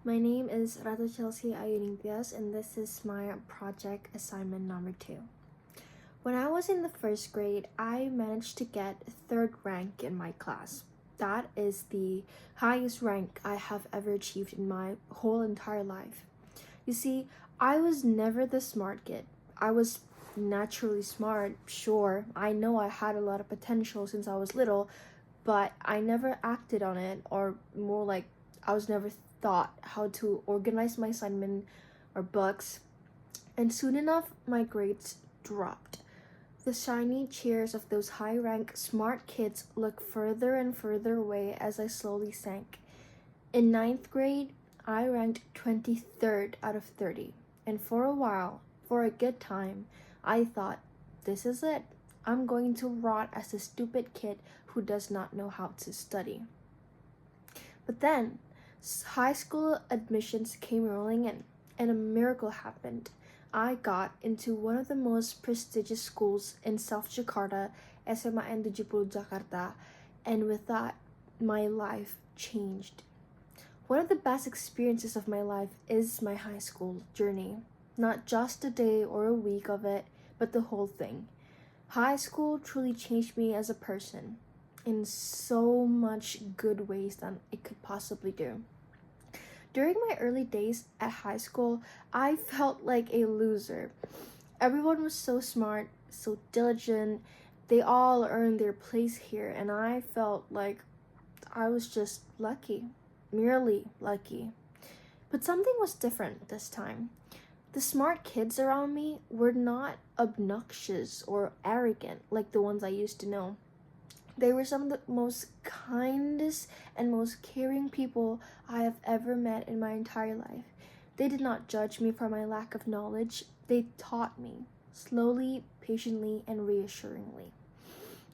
My name is Ratu Chelsea Ayuning Tias, and this is my project assignment number 2. When I was in the first grade, I managed to get third rank in my class. That is the highest rank I have ever achieved in my whole entire life. You see, I was never the smart kid. I was naturally smart, sure. I know I had a lot of potential since I was little, but I never acted on it, or more like I was never thought how to organize my assignment or books. And soon enough, my grades dropped. The shiny cheers of those high-rank smart kids looked further and further away as I slowly sank. In ninth grade, I ranked 23rd out of 30. And for a while, for a good time, I thought, this is it. I'm going to rot as a stupid kid who does not know how to study. But then, high school admissions came rolling in, and a miracle happened. I got into one of the most prestigious schools in South Jakarta, SMA N70 Jakarta, and with that, my life changed. One of the best experiences of my life is my high school journey. Not just a day or a week of it, but the whole thing. High school truly changed me as a person in so much good ways than it could possibly do. During my early days at high school, I felt like a loser. Everyone was so smart, so diligent. They all earned their place here, and I felt like I was just lucky, merely lucky. But something was different this time. The smart kids around me were not obnoxious or arrogant like the ones I used to know. They were some of the most kindest and most caring people I have ever met in my entire life. They did not judge me for my lack of knowledge. They taught me, slowly, patiently, and reassuringly.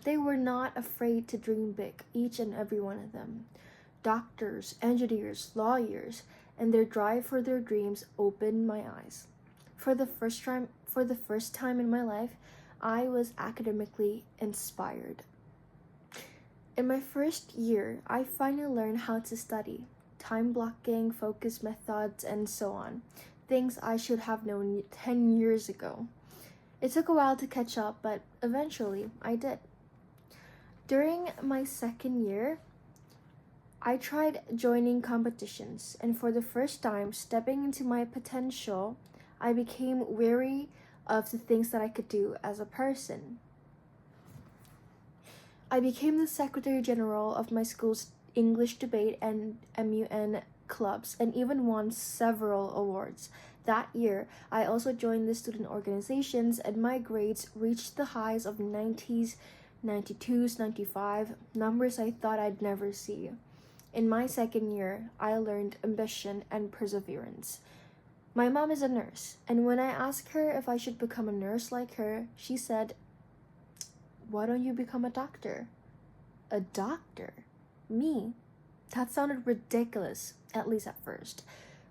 They were not afraid to dream big, each and every one of them. Doctors, engineers, lawyers, and their drive for their dreams opened my eyes. For the first time in my life, I was academically inspired. In my first year, I finally learned how to study, time blocking, focus methods, and so on. Things I should have known 10 years ago. It took a while to catch up, but eventually I did. During my second year, I tried joining competitions, and for the first time, stepping into my potential, I became wary of the things that I could do as a person. I became the Secretary General of my school's English debate and MUN clubs, and even won several awards. That year, I also joined the student organizations, and my grades reached the highs of 90s, 92s, 95, numbers I thought I'd never see. In my second year, I learned ambition and perseverance. My mom is a nurse, and when I asked her if I should become a nurse like her, she said, "Why don't you become a doctor?" A doctor? Me? That sounded ridiculous, at least at first.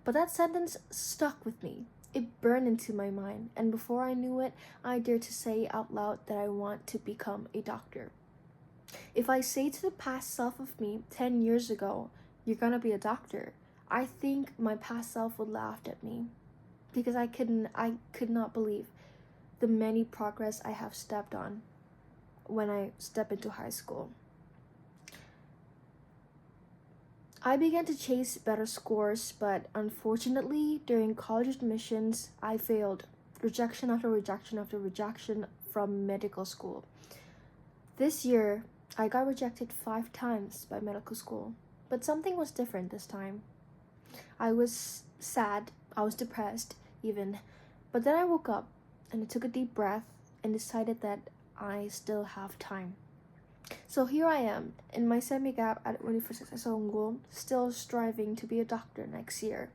But that sentence stuck with me. It burned into my mind, and before I knew it, I dared to say out loud that I want to become a doctor. If I say to the past self of me 10 years ago, "You're gonna be a doctor," I think my past self would laugh at me, because I could not believe the many progress I have stepped on when I step into high school. I began to chase better scores, but unfortunately, during college admissions, I failed. Rejection after rejection after rejection from medical school. This year, I got rejected 5 times by medical school, but something was different this time. I was sad, I was depressed even, but then I woke up and I took a deep breath and decided that I still have time. So here I am in my semi-gap at Universitas Unggul, still striving to be a doctor next year.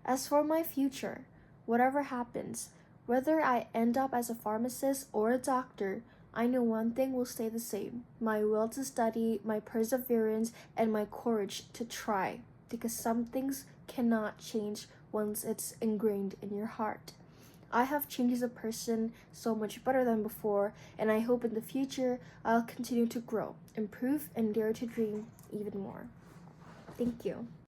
As for my future, whatever happens, whether I end up as a pharmacist or a doctor, I know one thing will stay the same: my will to study, my perseverance, and my courage to try, because some things cannot change once it's ingrained in your heart. I have changed as a person so much better than before, and I hope in the future I'll continue to grow, improve, and dare to dream even more. Thank you.